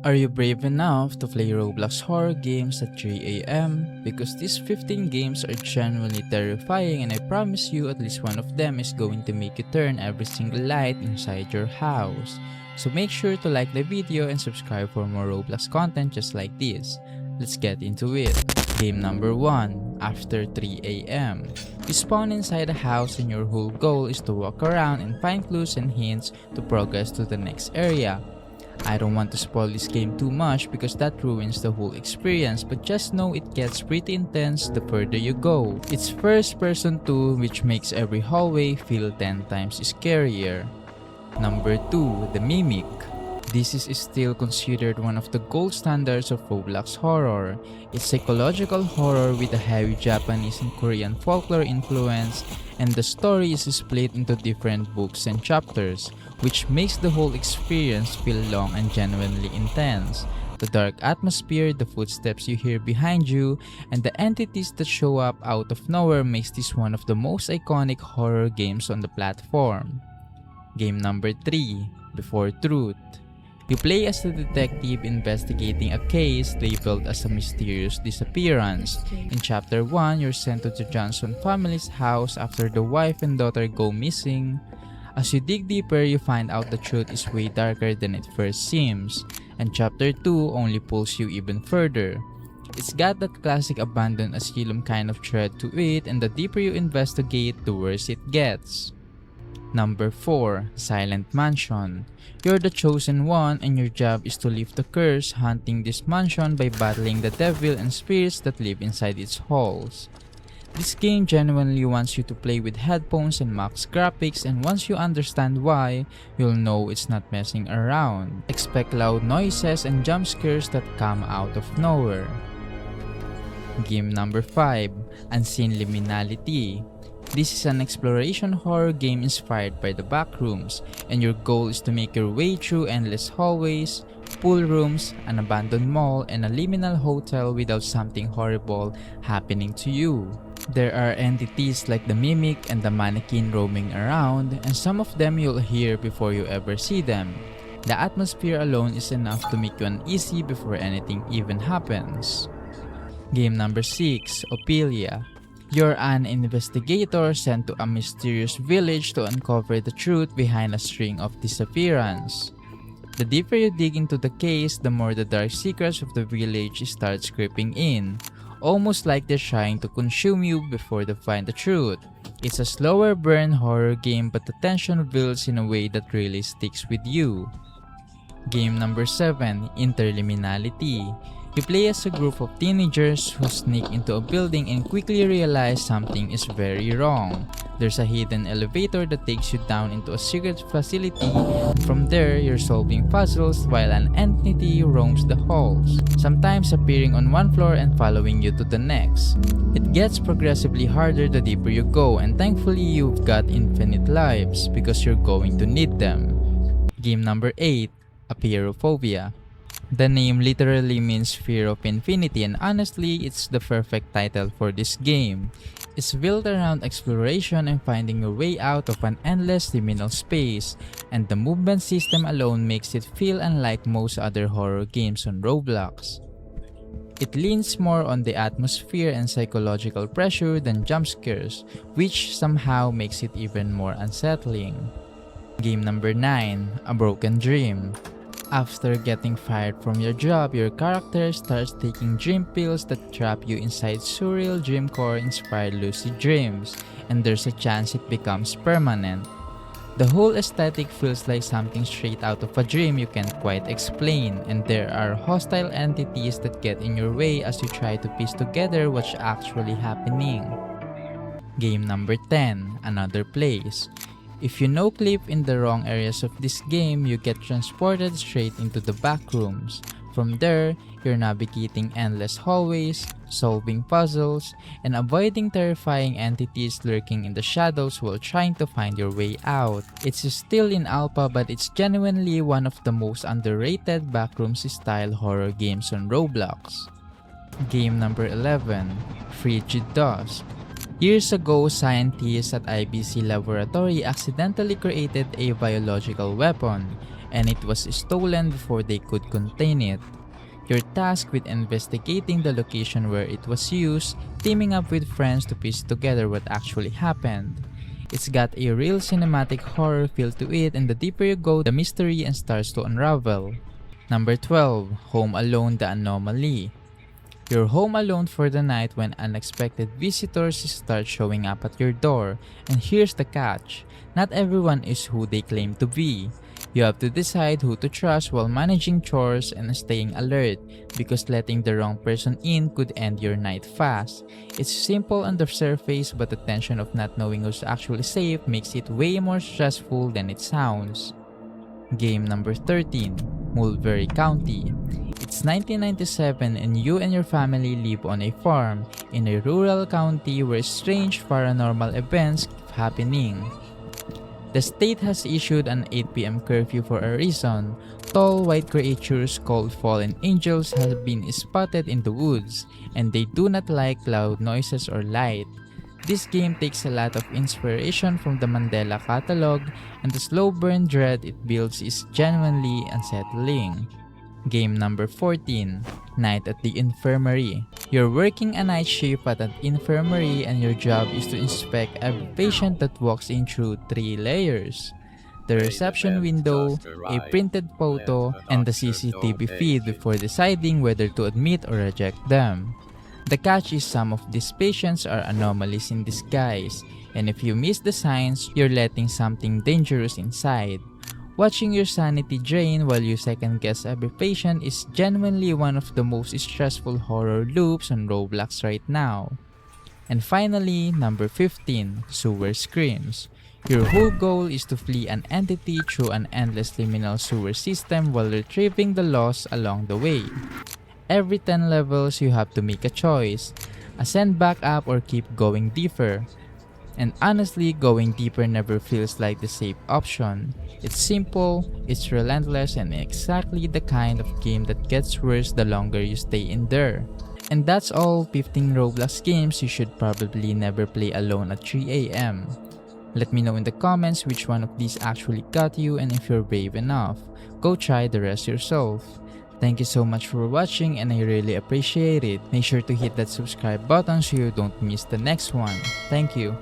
Are you brave enough to play Roblox horror games at 3 a.m? Because these 15 games are genuinely terrifying, and I promise you at least one of them is going to make you turn every single light inside your house. So make sure to like the video and subscribe for more Roblox content just like this. Let's get into it. Game number 1, after 3 a.m. You spawn inside a house and your whole goal is to walk around and find clues and hints to progress to the next area. I don't want to spoil this game too much because that ruins the whole experience, but just know it gets pretty intense the further you go. It's first person too, which makes every hallway feel 10 times scarier. Number 2, the Mimic. This is still considered one of the gold standards of Roblox horror. It's psychological horror with a heavy Japanese and Korean folklore influence, and the story is split into different books and chapters, which makes the whole experience feel long and genuinely intense. The dark atmosphere, the footsteps you hear behind you, and the entities that show up out of nowhere makes this one of the most iconic horror games on the platform. Game number 3, Before Truth. You play as a detective investigating a case labeled as a mysterious disappearance. In Chapter 1, you're sent to the Johnson family's house after the wife and daughter go missing. As you dig deeper, you find out the truth is way darker than it first seems, and Chapter 2 only pulls you even further. It's got that classic abandoned asylum kind of thread to it, and the deeper you investigate, the worse it gets. Number 4, Silent Mansion. You're the chosen one and your job is to lift the curse, hunting this mansion by battling the devil and spirits that live inside its halls. This game genuinely wants you to play with headphones and max graphics, and once you understand why, you'll know it's not messing around. Expect loud noises and jump scares that come out of nowhere. Game number 5, Unseen Liminality. This is an exploration horror game inspired by the Backrooms, and your goal is to make your way through endless hallways, pool rooms, an abandoned mall, and a liminal hotel without something horrible happening to you. There are entities like the Mimic and the Mannequin roaming around, and some of them you'll hear before you ever see them. The atmosphere alone is enough to make you uneasy before anything even happens. Game number 6, Ophelia. You're an investigator sent to a mysterious village to uncover the truth behind a string of disappearances. The deeper you dig into the case, the more the dark secrets of the village start creeping in, almost like they're trying to consume you before they find the truth. It's a slower burn horror game, but the tension builds in a way that really sticks with you. Game number 7, Interliminality. You play as a group of teenagers who sneak into a building and quickly realize something is very wrong. There's a hidden elevator that takes you down into a secret facility. From there, you're solving puzzles while an entity roams the halls, sometimes appearing on one floor and following you to the next. It gets progressively harder the deeper you go, and thankfully you've got infinite lives because you're going to need them. Game number 8, Apeirophobia. The name literally means fear of infinity, and honestly, it's the perfect title for this game. It's built around exploration and finding your way out of an endless liminal space, and the movement system alone makes it feel unlike most other horror games on Roblox. It leans more on the atmosphere and psychological pressure than jump scares, which somehow makes it even more unsettling. Game number 9, A Broken Dream. After getting fired from your job, your character starts taking dream pills that trap you inside surreal dreamcore-inspired lucid dreams, and there's a chance it becomes permanent. The whole aesthetic feels like something straight out of a dream you can't quite explain, and there are hostile entities that get in your way as you try to piece together what's actually happening. Game number 10, Another Place. If you no-clip in the wrong areas of this game, you get transported straight into the backrooms. From there, you're navigating endless hallways, solving puzzles, and avoiding terrifying entities lurking in the shadows while trying to find your way out. It's still in alpha, but it's genuinely one of the most underrated backrooms-style horror games on Roblox. Game number 11, Frigid Dusk. Years ago, scientists at IBC Laboratory accidentally created a biological weapon, and it was stolen before they could contain it. You're tasked with investigating the location where it was used, teaming up with friends to piece together what actually happened. It's got a real cinematic horror feel to it, and the deeper you go, the mystery and starts to unravel. Number 12. Home Alone: The Anomaly. You're home alone for the night when unexpected visitors start showing up at your door. And here's the catch: not everyone is who they claim to be. You have to decide who to trust while managing chores and staying alert, because letting the wrong person in could end your night fast. It's simple on the surface, but the tension of not knowing who's actually safe makes it way more stressful than it sounds. Game number 13. Mulberry County. It's 1997 and you and your family live on a farm in a rural county where strange paranormal events keep happening. The state has issued an 8 p.m. curfew for a reason. Tall white creatures called fallen angels have been spotted in the woods, and they do not like loud noises or light. This game takes a lot of inspiration from the Mandela catalog, and the slow burn dread it builds is genuinely unsettling. Game number 14. Night at the Infirmary. You're working a night shift at an infirmary and your job is to inspect every patient that walks in through 3 layers: the reception window, a printed photo, and the CCTV feed before deciding whether to admit or reject them. The catch is some of these patients are anomalies in disguise, and if you miss the signs, you're letting something dangerous inside. Watching your sanity drain while you second guess every patient is genuinely one of the most stressful horror loops on Roblox right now. And finally, number 15. Sewer Screams. Your whole goal is to flee an entity through an endless liminal sewer system while retrieving the lost along the way. Every 10 levels you have to make a choice: ascend back up or keep going deeper. And honestly, going deeper never feels like the safe option. It's simple, it's relentless, and exactly the kind of game that gets worse the longer you stay in there. And that's all 15 Roblox games you should probably never play alone at 3 a.m. Let me know in the comments which one of these actually got you, and if you're brave enough, go try the rest yourself. Thank you so much for watching, and I really appreciate it. Make sure to hit that subscribe button so you don't miss the next one. Thank you.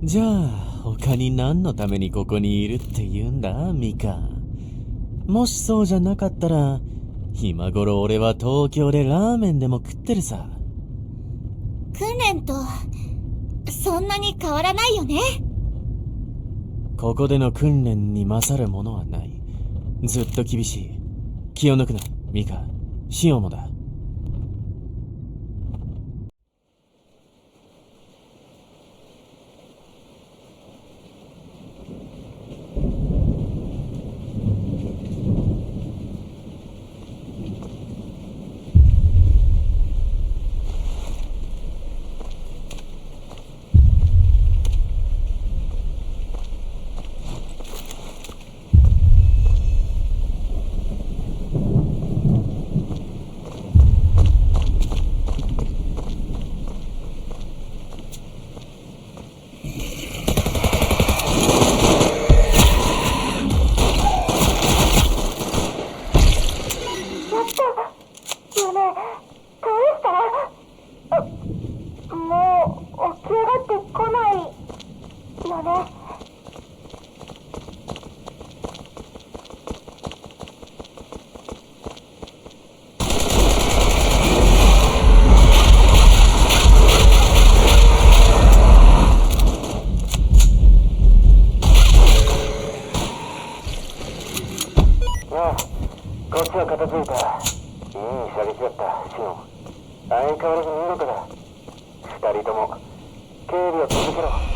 じゃあ他に何のためにここにいるって言うんだミカ。もしそうじゃなかったら今頃俺は東京でラーメンでも食ってるさ。訓練とそんなに変わらないよね。ここでの訓練に勝るものはない。ずっと厳しい。気を抜くなミカ。シオもだ。相変わらず見事だ。二人とも警備を続けろ。